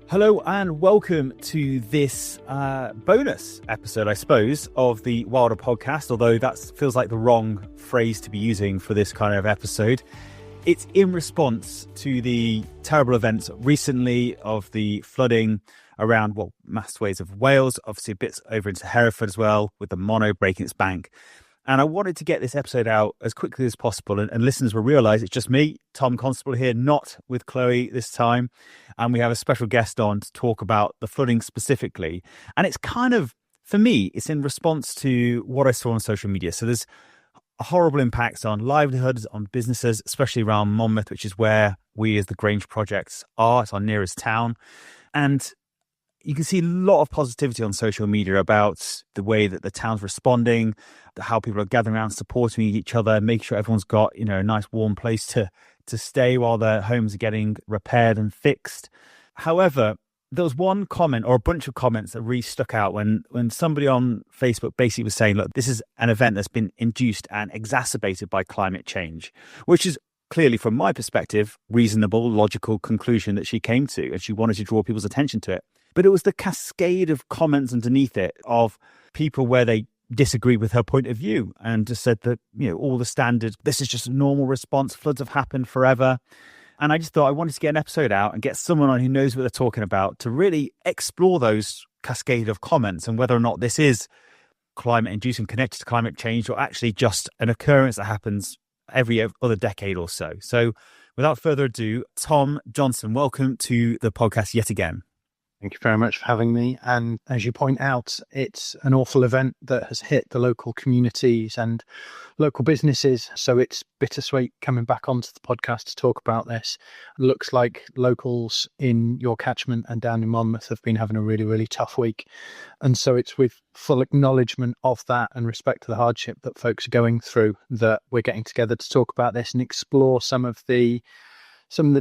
Hello and welcome to this bonus episode, I suppose, of the Wilder podcast, although that feels like the wrong phrase to be using for this kind of episode. It's in response to the terrible events recently of the flooding around, mass swathes of Wales, obviously bits over into Hereford as well, with the Monnow breaking its bank. And I wanted to get this episode out as quickly as possible. And listeners will realise it's just me, Tom Constable here, not with Chloe this time. And we have a special guest on to talk about the flooding specifically. And it's kind of, for me, it's in response to what I saw on social media. So there's horrible impacts on livelihoods, on businesses, especially around Monmouth, which is where we as the Grange Project are. It's our nearest town. And you can see a lot of positivity on social media about the way that the town's responding, how people are gathering around, supporting each other, making sure everyone's got, a nice warm place to stay while their homes are getting repaired and fixed. However, there was one comment or a bunch of comments that really stuck out when somebody on Facebook basically was saying, look, this is an event that's been induced and exacerbated by climate change, which is clearly, from my perspective, reasonable, logical conclusion that she came to, and she wanted to draw people's attention to it. But it was the cascade of comments underneath it of people where they disagree with her point of view and just said that, all the standard, this is just a normal response. Floods have happened forever. And I just thought I wanted to get an episode out and get someone on who knows what they're talking about to really explore those cascade of comments and whether or not this is climate induced and connected to climate change or actually just an occurrence that happens every other decade or so. So without further ado, Tom Johnson, welcome to the podcast yet again. Thank you very much for having me. And as you point out, it's an awful event that has hit the local communities and local businesses. So it's bittersweet coming back onto the podcast to talk about this. It looks like locals in your catchment and down in Monmouth have been having a really, really tough week. And so it's with full acknowledgement of that and respect to the hardship that folks are going through that we're getting together to talk about this and explore some of the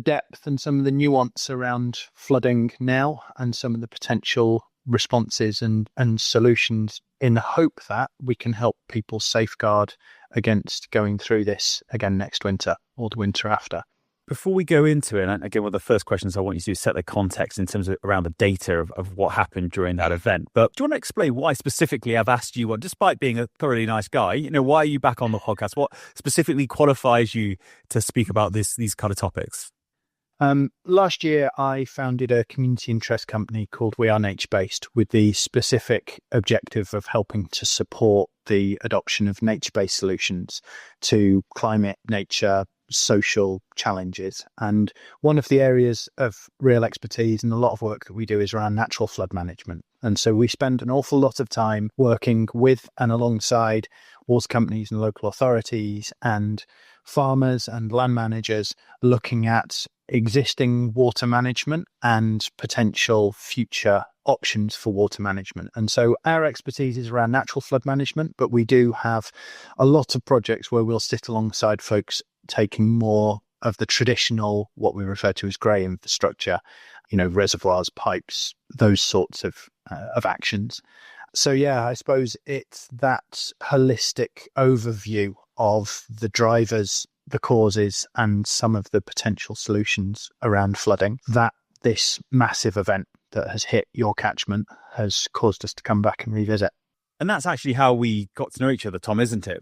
depth and some of the nuance around flooding now and some of the potential responses and solutions in the hope that we can help people safeguard against going through this again next winter or the winter after. Before we go into it, and again, one of the first questions I want you to do is set the context in terms of around the data of what happened during that event. But do you want to explain why specifically I've asked you, despite being a thoroughly nice guy, why are you back on the podcast? What specifically qualifies you to speak about these kind of topics? Last year, I founded a community interest company called We Are Nature Based with the specific objective of helping to support the adoption of nature-based solutions to climate, nature, social challenges. And one of the areas of real expertise and a lot of work that we do is around natural flood management. And so we spend an awful lot of time working with and alongside water companies and local authorities and farmers and land managers looking at existing water management and potential future options for water management. And so our expertise is around natural flood management, but we do have a lot of projects where we'll sit alongside folks taking more of the traditional, what we refer to as grey infrastructure, reservoirs, pipes, those sorts of actions. So yeah, I suppose it's that holistic overview of the drivers, the causes, and some of the potential solutions around flooding that this massive event that has hit your catchment has caused us to come back and revisit. And that's actually how we got to know each other, Tom, isn't it?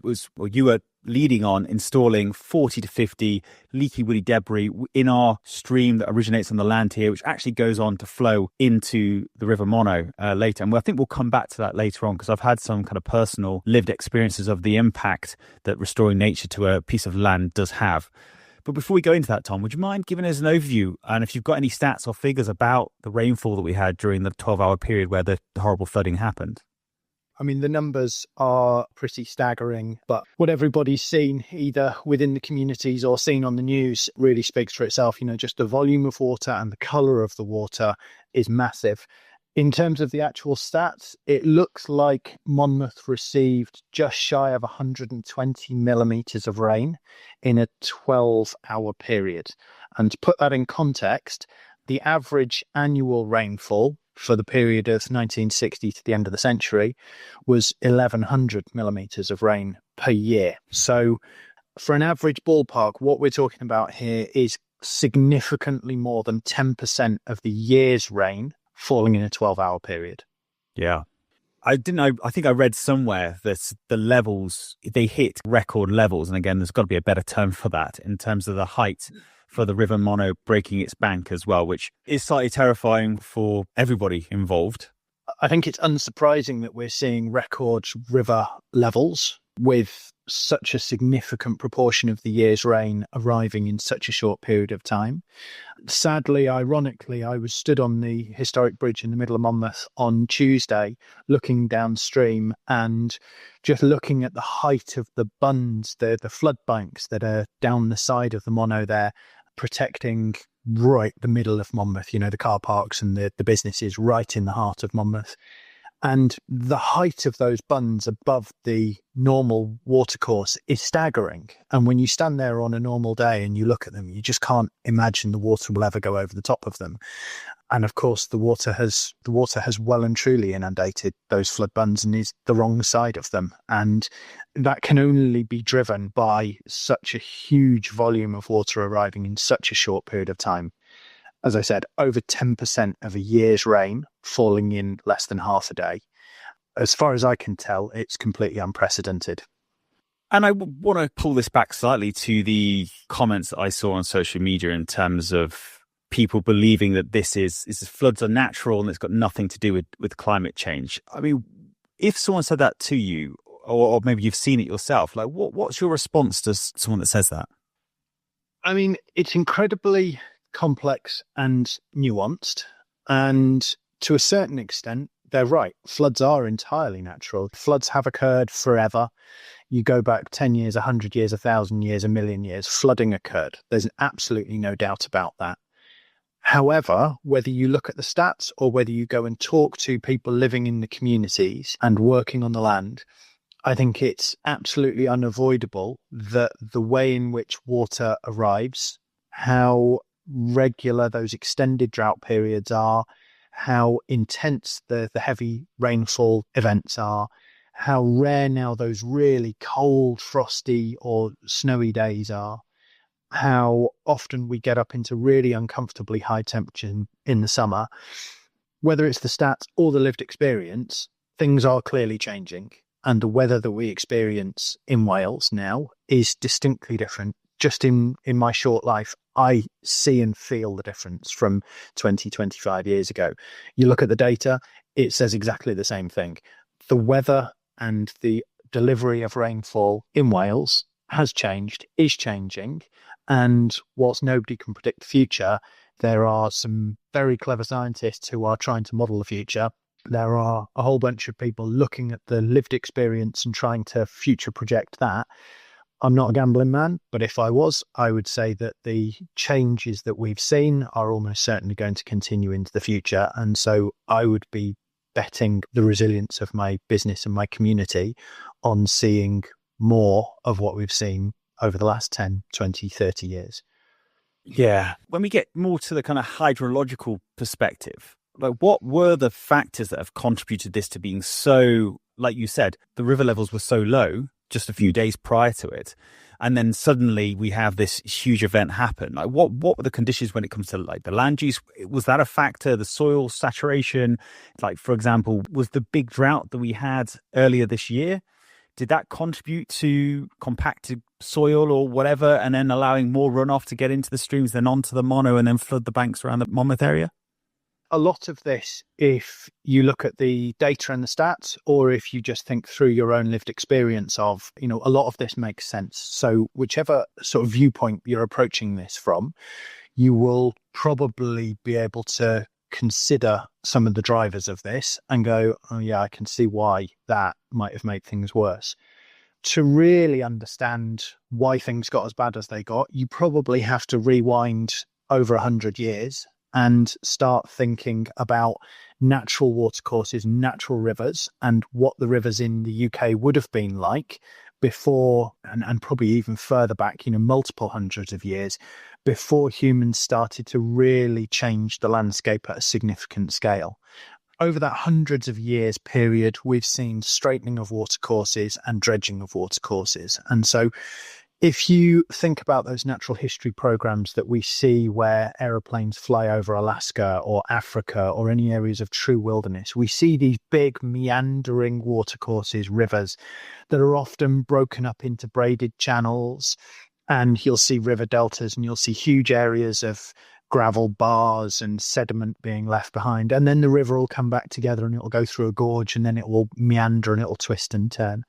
You were leading on installing 40 to 50 leaky woody debris in our stream that originates on the land here, which actually goes on to flow into the River Monnow later. And I think we'll come back to that later on because I've had some kind of personal lived experiences of the impact that restoring nature to a piece of land does have. But before we go into that, Tom, would you mind giving us an overview? And if you've got any stats or figures about the rainfall that we had during the 12-hour period where the horrible flooding happened? I mean, the numbers are pretty staggering, but what everybody's seen either within the communities or seen on the news really speaks for itself. Just the volume of water and the colour of the water is massive. In terms of the actual stats, it looks like Monmouth received just shy of 120 millimetres of rain in a 12-hour period. And to put that in context, the average annual rainfall for the period of 1960 to the end of the century was 1,100 millimetres of rain per year. So for an average ballpark, what we're talking about here is significantly more than 10% of the year's rain falling in a 12-hour period. Yeah. I think I read somewhere that the levels, they hit record levels. And again, there's got to be a better term for that in terms of the height for the River Monnow breaking its bank as well, which is slightly terrifying for everybody involved. I think it's unsurprising that we're seeing record river levels with such a significant proportion of the year's rain arriving in such a short period of time. Sadly, ironically, I was stood on the historic bridge in the middle of Monmouth on Tuesday, looking downstream and just looking at the height of the bunds, the flood banks that are down the side of the Monnow there, protecting right the middle of Monmouth, the car parks and the businesses right in the heart of Monmouth. And the height of those bunds above the normal watercourse is staggering. And when you stand there on a normal day and you look at them, you just can't imagine the water will ever go over the top of them. And of course, the water has well and truly inundated those flood bunds and is the wrong side of them. And that can only be driven by such a huge volume of water arriving in such a short period of time. As I said, over 10% of a year's rain falling in less than half a day. As far as I can tell, it's completely unprecedented. And I want to pull this back slightly to the comments that I saw on social media in terms of people believing that this is floods are natural and it's got nothing to do with climate change. I mean, if someone said that to you, or maybe you've seen it yourself, like what's your response to someone that says that? I mean, it's incredibly complex and nuanced, and to a certain extent they're right. Floods are entirely natural. Floods have occurred forever. You go back 10 years, 100 years, 1,000 years, a million years, flooding occurred. There's absolutely no doubt about that. However, whether you look at the stats or whether you go and talk to people living in the communities and working on the land, I think it's absolutely unavoidable that the way in which water arrives, how regular those extended drought periods are, how intense the heavy rainfall events are, how rare now those really cold, frosty or snowy days are, how often we get up into really uncomfortably high temperature in the summer. Whether it's the stats or the lived experience, things are clearly changing. And the weather that we experience in Wales now is distinctly different. Just in my short life, I see and feel the difference from 20, 25 years ago. You look at the data, it says exactly the same thing. The weather and the delivery of rainfall in Wales has changed, is changing. And whilst nobody can predict the future, there are some very clever scientists who are trying to model the future. There are a whole bunch of people looking at the lived experience and trying to future project that. I'm not a gambling man, but if I was, I would say that the changes that we've seen are almost certainly going to continue into the future. And so I would be betting the resilience of my business and my community on seeing more of what we've seen over the last 10, 20, 30 years. Yeah. When we get more to the kind of hydrological perspective, like what were the factors that have contributed this to being so, like you said, the river levels were so low just a few days prior to it, and then suddenly we have this huge event happen? Like what were the conditions when it comes to like the land use? Was that a factor? The soil saturation, like for example, was the big drought that we had earlier this year, did that contribute to compacted soil or whatever, and then allowing more runoff to get into the streams, then onto the Monnow and then flood the banks around the Monmouth area? A lot of this, if you look at the data and the stats, or if you just think through your own lived experience of, a lot of this makes sense. So whichever sort of viewpoint you're approaching this from, you will probably be able to consider some of the drivers of this and go, oh yeah, I can see why that might have made things worse. To really understand why things got as bad as they got, you probably have to rewind over 100 years and start thinking about natural watercourses, natural rivers, and what the rivers in the UK would have been like before, and probably even further back, multiple hundreds of years, before humans started to really change the landscape at a significant scale. Over that hundreds of years period, we've seen straightening of watercourses and dredging of watercourses. And so If you think about those natural history programs that we see where aeroplanes fly over Alaska or Africa or any areas of true wilderness, we see these big meandering watercourses, rivers that are often broken up into braided channels. And you'll see river deltas and you'll see huge areas of gravel bars and sediment being left behind. And then the river will come back together and it'll go through a gorge and then it will meander and it'll twist and turn.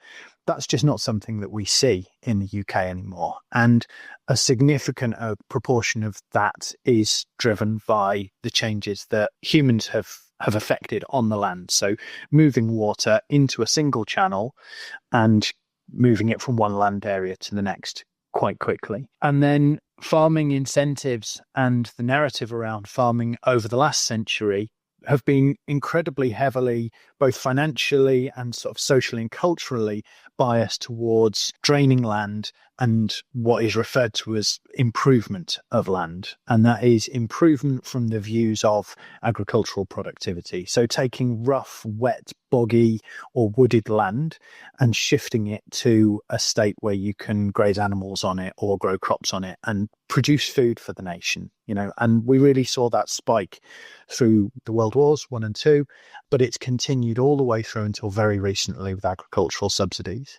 That's just not something that we see in the UK anymore. And a significant proportion of that is driven by the changes that humans have affected on the land. So moving water into a single channel and moving it from one land area to the next quite quickly. And then farming incentives and the narrative around farming over the last century have been incredibly heavily, both financially and sort of socially and culturally, biased towards draining land and what is referred to as improvement of land. And that is improvement from the views of agricultural productivity. So taking rough, wet, boggy or wooded land and shifting it to a state where you can graze animals on it or grow crops on it and produce food for the nation, and we really saw that spike through the World Wars 1 and 2, but it's continued all the way through until very recently with agricultural subsidies.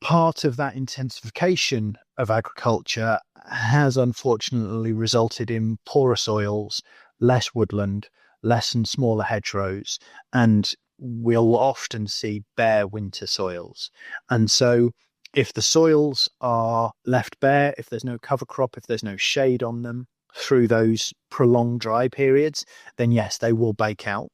Part of that intensification of agriculture has unfortunately resulted in poorer soils, less woodland, less and smaller hedgerows, and we'll often see bare winter soils. And so if the soils are left bare, if there's no cover crop, if there's no shade on them through those prolonged dry periods, then yes, they will bake out.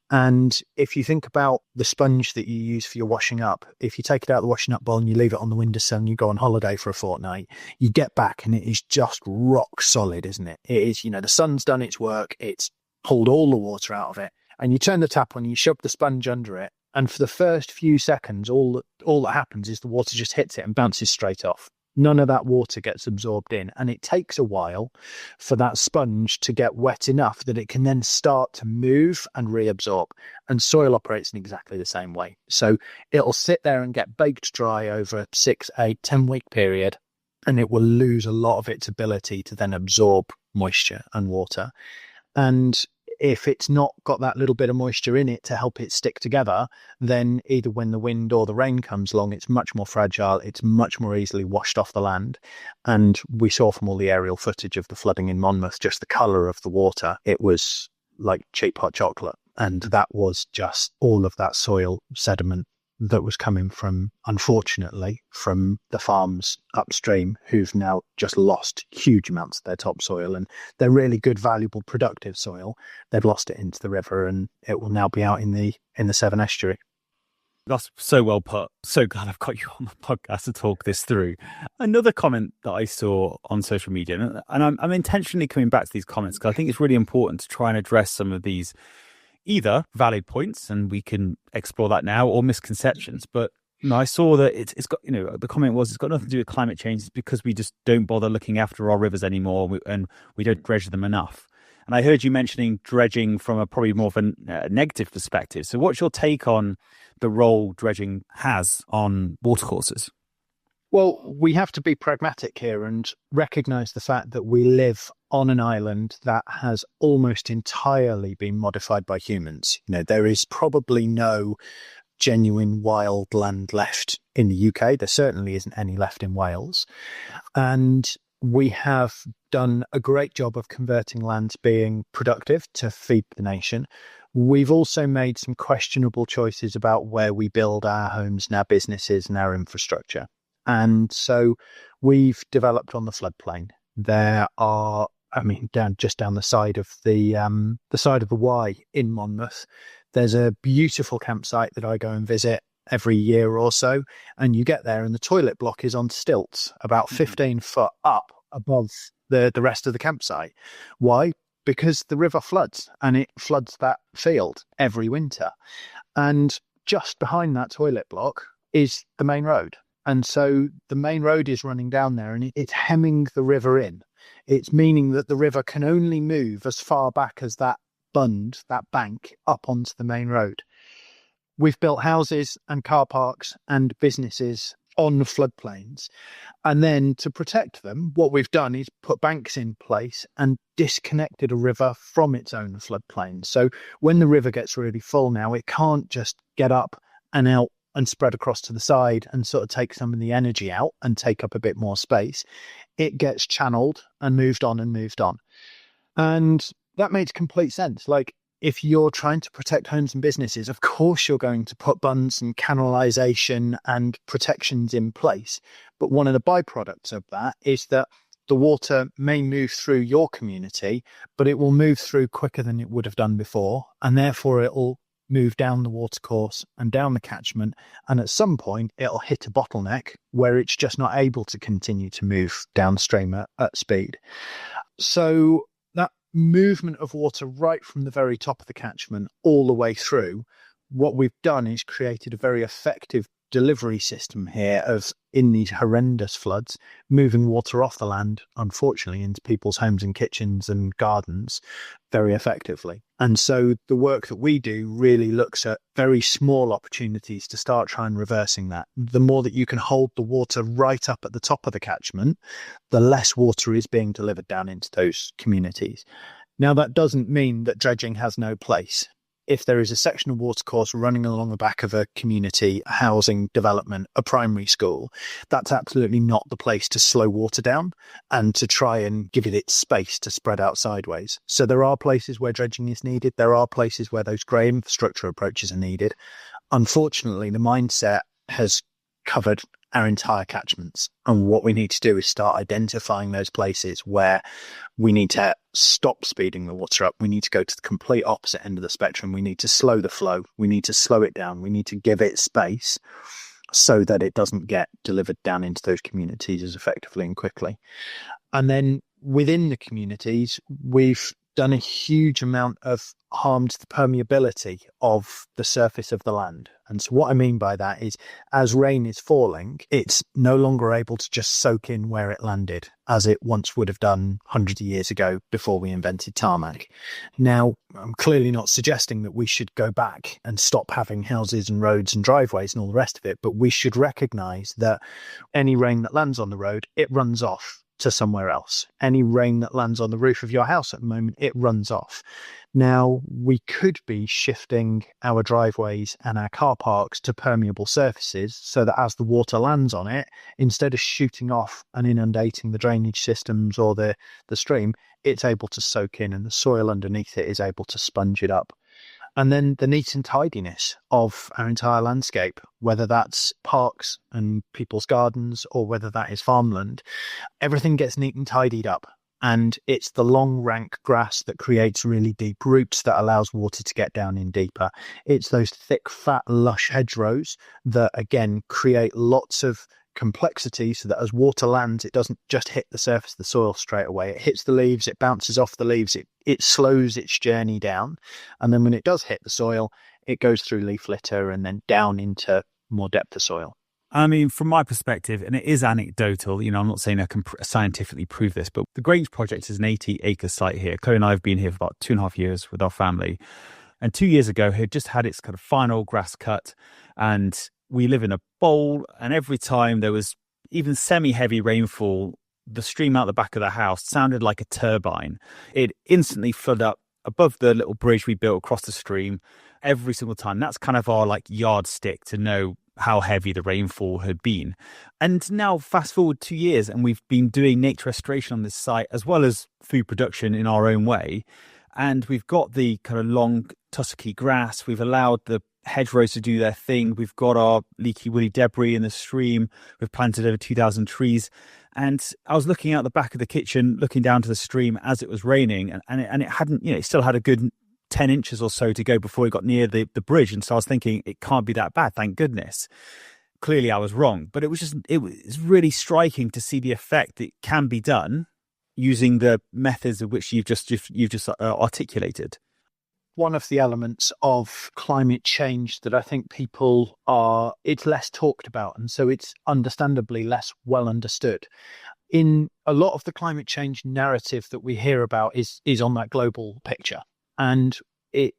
And if you think about the sponge that you use for your washing up, if you take it out of the washing up bowl and you leave it on the windowsill and you go on holiday for a fortnight, you get back and it is just rock solid, isn't it? It is, the sun's done its work. It's pulled all the water out of it. And you turn the tap on, you shove the sponge under it. And for the first few seconds, all that happens is the water just hits it and bounces straight off. None of that water gets absorbed in. And it takes a while for that sponge to get wet enough that it can then start to move and reabsorb. And soil operates in exactly the same way. So it'll sit there and get baked dry over a 6, 8, 10-week period, and it will lose a lot of its ability to then absorb moisture and water. And if it's not got that little bit of moisture in it to help it stick together, then either when the wind or the rain comes along, it's much more fragile. It's much more easily washed off the land. And we saw from all the aerial footage of the flooding in Monmouth, just the colour of the water, it was like cheap hot chocolate. And that was just all of that soil sediment that was coming from, unfortunately, from the farms upstream who've now just lost huge amounts of their topsoil, and they're really good, valuable, productive soil. They've lost it into the river and it will now be out in the Severn estuary. That's so well put. So glad I've got you on the podcast to talk this through. Another comment that I saw on social media, and I'm intentionally coming back to these comments because I think it's really important to try and address some of these either valid points, and we can explore that now, or misconceptions. But I saw that it's got, the comment was, it's got nothing to do with climate change. It's because we just don't bother looking after our rivers anymore, and we don't dredge them enough. And I heard you mentioning dredging from a probably more of a negative perspective. So what's your take on the role dredging has on watercourses? Well, we have to be pragmatic here and recognise the fact that we live on an island that has almost entirely been modified by humans. There is probably no genuine wild land left in the UK. There certainly isn't any left in Wales. And we have done a great job of converting land being productive to feed the nation. We've also made some questionable choices about where we build our homes and our businesses and our infrastructure. And so we've developed on the floodplain. There are, down the side of the side of the Wye in Monmouth, there's a beautiful campsite that I go and visit every year or so. And you get there and the toilet block is on stilts, about 15 foot up above the rest of the campsite. Why? Because the river floods, and it floods that field every winter. And just behind that toilet block is the main road. And so the main road is running down there and it's hemming the river in. It's meaning that the river can only move as far back as that bund, that bank, up onto the main road. We've built houses and car parks and businesses on floodplains. And then to protect them, what we've done is put banks in place and disconnected a river from its own floodplain. So when the river gets really full now, it can't just get up and out and spread across to the side and sort of take some of the energy out and take up a bit more space. It gets channeled and moved on and moved on. And that makes complete sense. Like, if you're trying to protect homes and businesses, of course you're going to put bunds and canalisation and protections in place. But one of the byproducts of that is that the water may move through your community, but it will move through quicker than it would have done before. And therefore it will move down the watercourse and down the catchment. And at some point it'll hit a bottleneck where it's just not able to continue to move downstream at speed. So that movement of water right from the very top of the catchment all the way through, what we've done is created a very effective delivery system here of, in these horrendous floods, moving water off the land, unfortunately, into people's homes and kitchens and gardens very effectively. And so the work that we do really looks at very small opportunities to start trying reversing that. The more that you can hold the water right up at the top of the catchment, the less water is being delivered down into those communities. Now, that doesn't mean that dredging has no place. If there is a section of watercourse running along the back of a community, a housing development, a primary school, that's absolutely not the place to slow water down and to try and give it its space to spread out sideways. So there are places where dredging is needed. There are places where those grey infrastructure approaches are needed. Unfortunately, the mindset has covered our entire catchments. And what we need to do is start identifying those places where we need to stop speeding the water up. We need to go to the complete opposite end of the spectrum. We need to slow the flow. We need to slow it down. We need to give it space so that it doesn't get delivered down into those communities as effectively and quickly. And then within the communities, we've done a huge amount of harm to the permeability of the surface of the land. And so what I mean by that is, as rain is falling, it's no longer able to just soak in where it landed, as it once would have done hundreds of years ago before we invented tarmac. Now, I'm clearly not suggesting that we should go back and stop having houses and roads and driveways and all the rest of it, but we should recognise that any rain that lands on the road, it runs off to somewhere else. Any rain that lands on the roof of your house at the moment, it runs off. Now, we could be shifting our driveways and our car parks to permeable surfaces so that as the water lands on it, instead of shooting off and inundating the drainage systems or the stream, it's able to soak in and the soil underneath it is able to sponge it up. And then the neat and tidiness of our entire landscape, whether that's parks and people's gardens or whether that is farmland, everything gets neat and tidied up. And it's the long rank grass that creates really deep roots that allows water to get down in deeper. It's those thick, fat, lush hedgerows that, again, create lots of complexity so that as water lands, it doesn't just hit the surface of the soil straight away. It hits the leaves, it bounces off the leaves, it slows its journey down. And then when it does hit the soil, it goes through leaf litter and then down into more depth of soil. I mean, from my perspective, and it is anecdotal, I'm not saying I can scientifically prove this, but the Grange Project is an 80-acre site here. Chloe and I have been here for about 2.5 years with our family. And 2 years ago, it just had its kind of final grass cut. And we live in a bowl. And every time there was even semi-heavy rainfall, the stream out the back of the house sounded like a turbine. It instantly flooded up above the little bridge we built across the stream every single time. That's kind of our yardstick to know how heavy the rainfall had been. And now fast forward 2 years and we've been doing nature restoration on this site as well as food production in our own way. And we've got the kind of long tussocky grass. We've allowed the hedgerows to do their thing. We've got our leaky woolly debris in the stream. We've planted over 2,000 trees. And I was looking out the back of the kitchen, looking down to the stream as it was raining, and it hadn't, it still had a good 10 inches or so to go before it got near the bridge. And so I was thinking, it can't be that bad, thank goodness. Clearly I was wrong, but it was really striking to see the effect that can be done using the methods of which you've just articulated. One of the elements of climate change that I think it's less talked about, and so it's understandably less well understood. In a lot of the climate change narrative that we hear about is on that global picture. And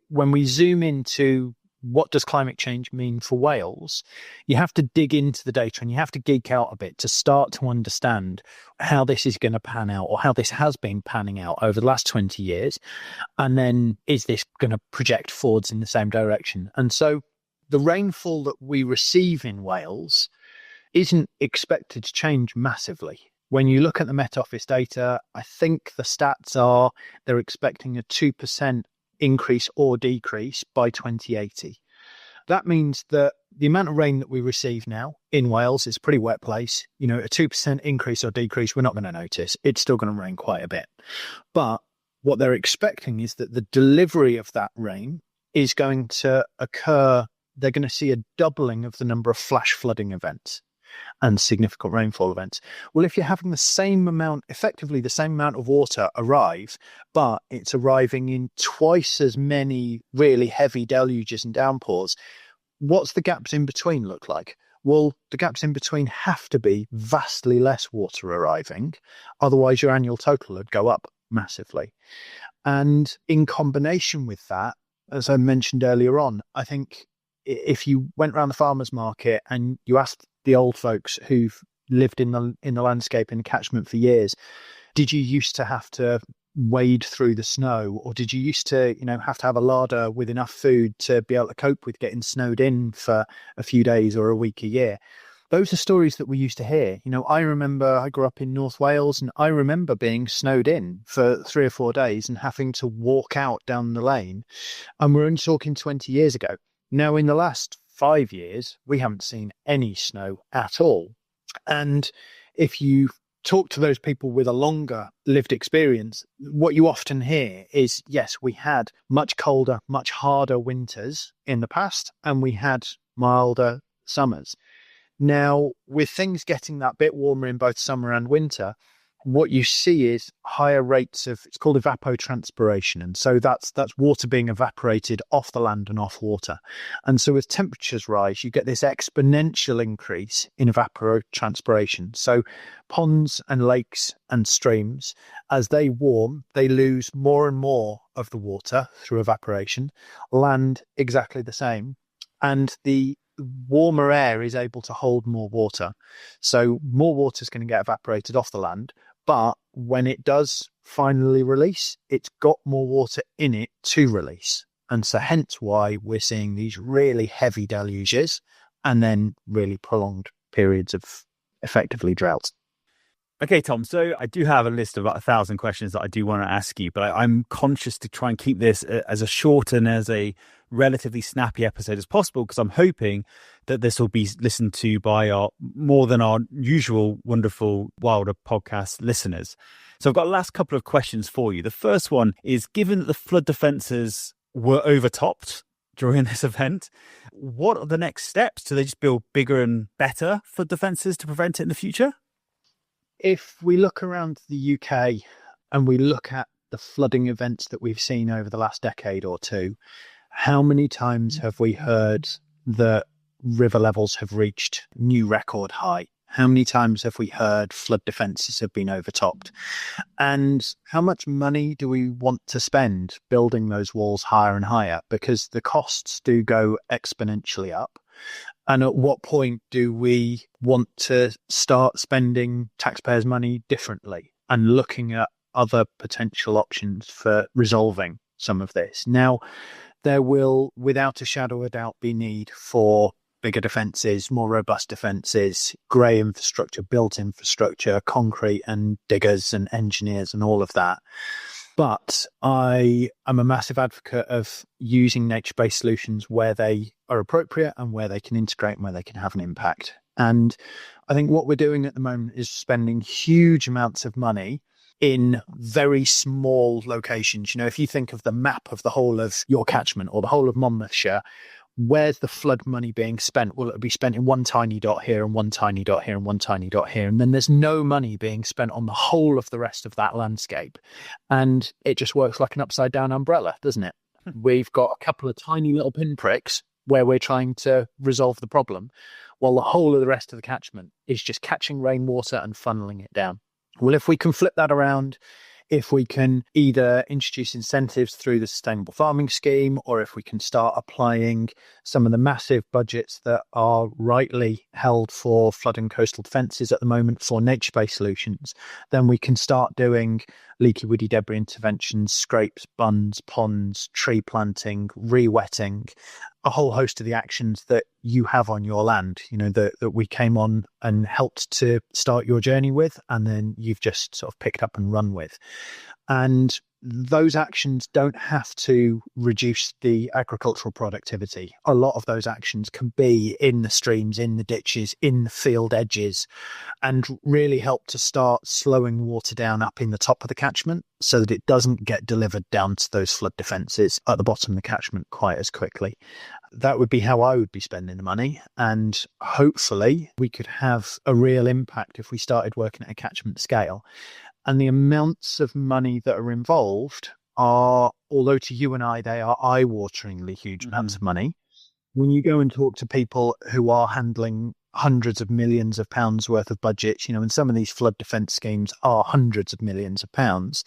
when we zoom into what does climate change mean for Wales, you have to dig into the data and you have to geek out a bit to start to understand how this is going to pan out, or how this has been panning out over the last 20 years. And then is this going to project forwards in the same direction? And so the rainfall that we receive in Wales isn't expected to change massively. When you look at the Met Office data, I think the stats are they're expecting a 2% increase or decrease by 2080. That means that the amount of rain that we receive now in Wales is a pretty wet place. A 2% increase or decrease, we're not going to notice. It's still going to rain quite a bit. But what they're expecting is that the delivery of that rain is going to occur. They're going to see a doubling of the number of flash flooding events and significant rainfall events. Well, if you're having effectively the same amount of water arrive, but it's arriving in twice as many really heavy deluges and downpours, what's the gaps in between look like? Well, the gaps in between have to be vastly less water arriving. Otherwise, your annual total would go up massively. And in combination with that, as I mentioned earlier on, I think if you went around the farmers market and you asked the old folks who've lived in the landscape in the catchment for years, did you used to have to wade through the snow, or did you used to have to have a larder with enough food to be able to cope with getting snowed in for a few days or a week a year? Those are stories that we used to hear. I remember I grew up in North Wales, and I remember being snowed in for 3 or 4 days and having to walk out down the lane. And we're only talking 20 years ago. Now, in the last 5 years, we haven't seen any snow at all. And if you talk to those people with a longer lived experience, what you often hear is, yes, we had much colder, much harder winters in the past, and we had milder summers. Now, with things getting that bit warmer in both summer and winter, what you see is higher rates of, it's called evapotranspiration. And so that's water being evaporated off the land and off water. And so as temperatures rise, you get this exponential increase in evapotranspiration. So ponds and lakes and streams, as they warm, they lose more and more of the water through evaporation. Land, exactly the same. And the warmer air is able to hold more water. So more water is going to get evaporated off the land. But when it does finally release, it's got more water in it to release. And so hence why we're seeing these really heavy deluges and then really prolonged periods of effectively droughts. Okay, Tom, so I do have a list of about 1,000 questions that I do want to ask you, but I'm conscious to try and keep this as a short and as a relatively snappy episode as possible, because I'm hoping that this will be listened to by more than our usual wonderful Wilder podcast listeners. So I've got the last couple of questions for you. The first one is, given that the flood defences were overtopped during this event, what are the next steps? Do they just build bigger and better flood defences to prevent it in the future? If we look around the UK and we look at the flooding events that we've seen over the last decade or two, how many times have we heard that river levels have reached new record high? How many times have we heard flood defences have been overtopped? And how much money do we want to spend building those walls higher and higher? Because the costs do go exponentially up. And at what point do we want to start spending taxpayers' money differently and looking at other potential options for resolving some of this? Now, there will, without a shadow of a doubt, be need for bigger defences, more robust defences, grey infrastructure, built infrastructure, concrete and diggers and engineers and all of that. But I am a massive advocate of using nature-based solutions where they are appropriate and where they can integrate and where they can have an impact. And I think what we're doing at the moment is spending huge amounts of money in very small locations. If you think of the map of the whole of your catchment or the whole of Monmouthshire, where's the flood money being spent? Well, it'll be spent in one tiny dot here and one tiny dot here and one tiny dot here. And then there's no money being spent on the whole of the rest of that landscape. And it just works like an upside down umbrella, doesn't it? We've got a couple of tiny little pinpricks where we're trying to resolve the problem, while the whole of the rest of the catchment is just catching rainwater and funneling it down. Well, if we can flip that around if we can either introduce incentives through the sustainable farming scheme, or if we can start applying some of the massive budgets that are rightly held for flood and coastal defences at the moment for nature-based solutions, then we can start doing leaky woody debris interventions, scrapes, bunds, ponds, tree planting, re-wetting, a whole host of the actions that you have on your land, that we came on and helped to start your journey with, and then you've just sort of picked up and run with. And those actions don't have to reduce the agricultural productivity. A lot of those actions can be in the streams, in the ditches, in the field edges, and really help to start slowing water down up in the top of the catchment so that it doesn't get delivered down to those flood defences at the bottom of the catchment quite as quickly. That would be how I would be spending the money. And hopefully we could have a real impact if we started working at a catchment scale. And the amounts of money that are involved are, although to you and I, they are eye-wateringly huge amounts of money. When you go and talk to people who are handling hundreds of millions of pounds worth of budgets, and some of these flood defence schemes are hundreds of millions of pounds,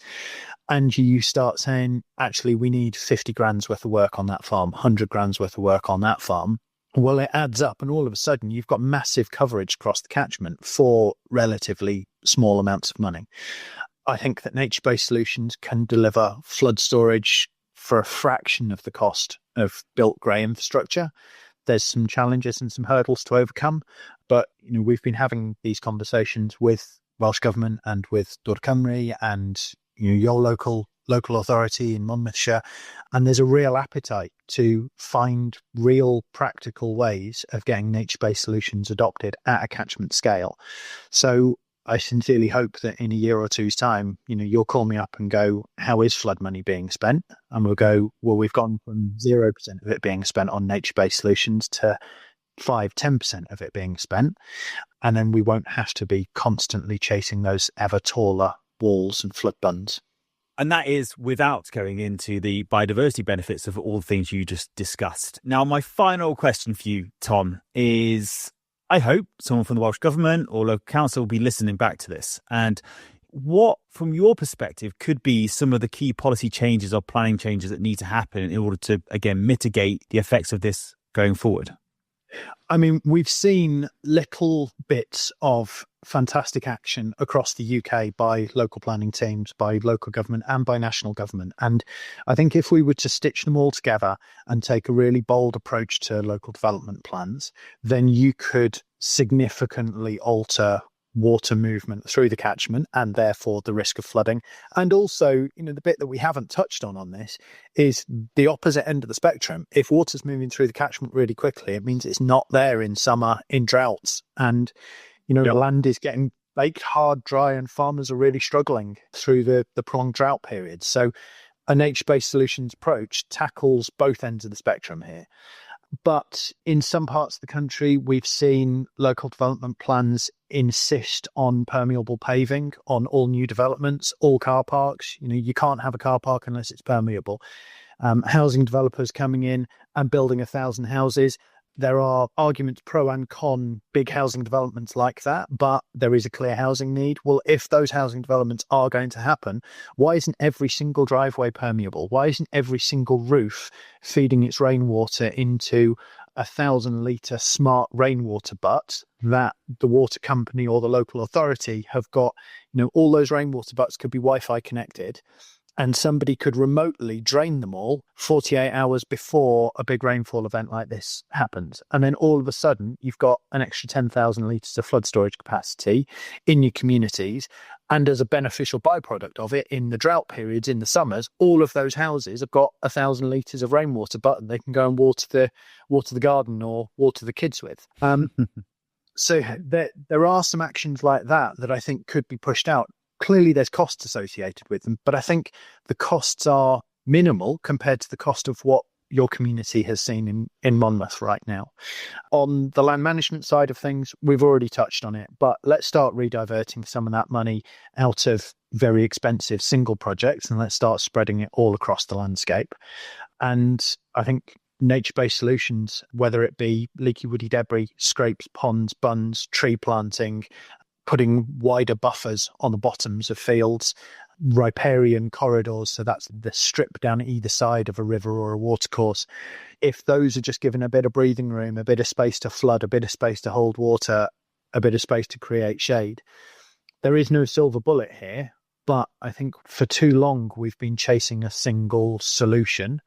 and you start saying, actually, we need 50 grand's worth of work on that farm, 100 grand's worth of work on that farm. Well, it adds up, and all of a sudden you've got massive coverage across the catchment for relatively small amounts of money. I think that nature-based solutions can deliver flood storage for a fraction of the cost of built grey infrastructure. There's some challenges and some hurdles to overcome, but we've been having these conversations with Welsh Government and with Dŵr Cymru and your local authority in Monmouthshire, and there's a real appetite to find real practical ways of getting nature-based solutions adopted at a catchment scale. So I sincerely hope that in a year or two's time, you'll call me up and go, how is flood money being spent? And we'll go, well, we've gone from 0% of it being spent on nature-based solutions to 5-10% of it being spent. And then we won't have to be constantly chasing those ever taller walls and flood bunds. And that is without going into the biodiversity benefits of all the things you just discussed. Now, my final question for you, Tom, is I hope someone from the Welsh Government or local council will be listening back to this. And what, from your perspective, could be some of the key policy changes or planning changes that need to happen in order to, again, mitigate the effects of this going forward? I mean, we've seen little bits of fantastic action across the UK by local planning teams, by local government and by national government. And I think if we were to stitch them all together and take a really bold approach to local development plans, then you could significantly alter water movement through the catchment and therefore the risk of flooding. And also, the bit that we haven't touched on this is the opposite end of the spectrum. If water's moving through the catchment really quickly, it means it's not there in summer in droughts. And, the land is getting baked hard, dry, and farmers are really struggling through the prolonged drought period. So a nature-based solutions approach tackles both ends of the spectrum here. But in some parts of the country, we've seen local development plans insist on permeable paving on all new developments, all car parks. You can't have a car park unless it's permeable. Housing developers coming in and building 1,000 houses. There are arguments pro and con big housing developments like that, but there is a clear housing need. Well, if those housing developments are going to happen, why isn't every single driveway permeable? Why isn't every single roof feeding its rainwater into 1,000-litre smart rainwater butts that the water company or the local authority have got? All those rainwater butts could be Wi-Fi connected, and somebody could remotely drain them all 48 hours before a big rainfall event like this happens. And then all of a sudden, you've got an extra 10,000 litres of flood storage capacity in your communities. And as a beneficial byproduct of it, in the drought periods, in the summers, all of those houses have got 1,000 litres of rainwater button they can go and water the garden or water the kids with. So there are some actions like that I think could be pushed out. Clearly, there's costs associated with them, but I think the costs are minimal compared to the cost of what your community has seen in Monmouth right now. On the land management side of things, we've already touched on it, but let's start rediverting some of that money out of very expensive single projects and let's start spreading it all across the landscape. And I think nature-based solutions, whether it be leaky woody debris, scrapes, ponds, bunds, tree planting, putting wider buffers on the bottoms of fields, riparian corridors, so that's the strip down either side of a river or a watercourse, if those are just given a bit of breathing room, a bit of space to flood, a bit of space to hold water, a bit of space to create shade, there is no silver bullet here. But I think for too long we've been chasing a single solution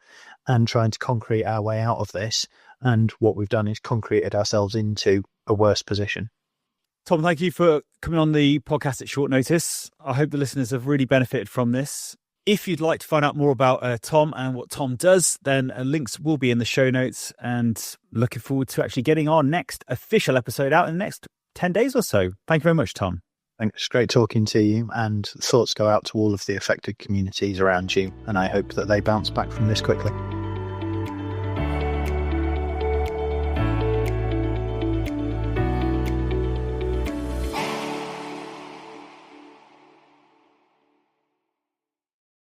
and trying to concrete our way out of this. And what we've done is concreted ourselves into a worse position. Tom, thank you for coming on the podcast at short notice. I hope the listeners have really benefited from this. If you'd like to find out more about Tom and what Tom does, then links will be in the show notes, and looking forward to actually getting our next official episode out in the next 10 days or so. Thank you very much, Tom. Thanks. Great talking to you, and thoughts go out to all of the affected communities around you, and I hope that they bounce back from this quickly.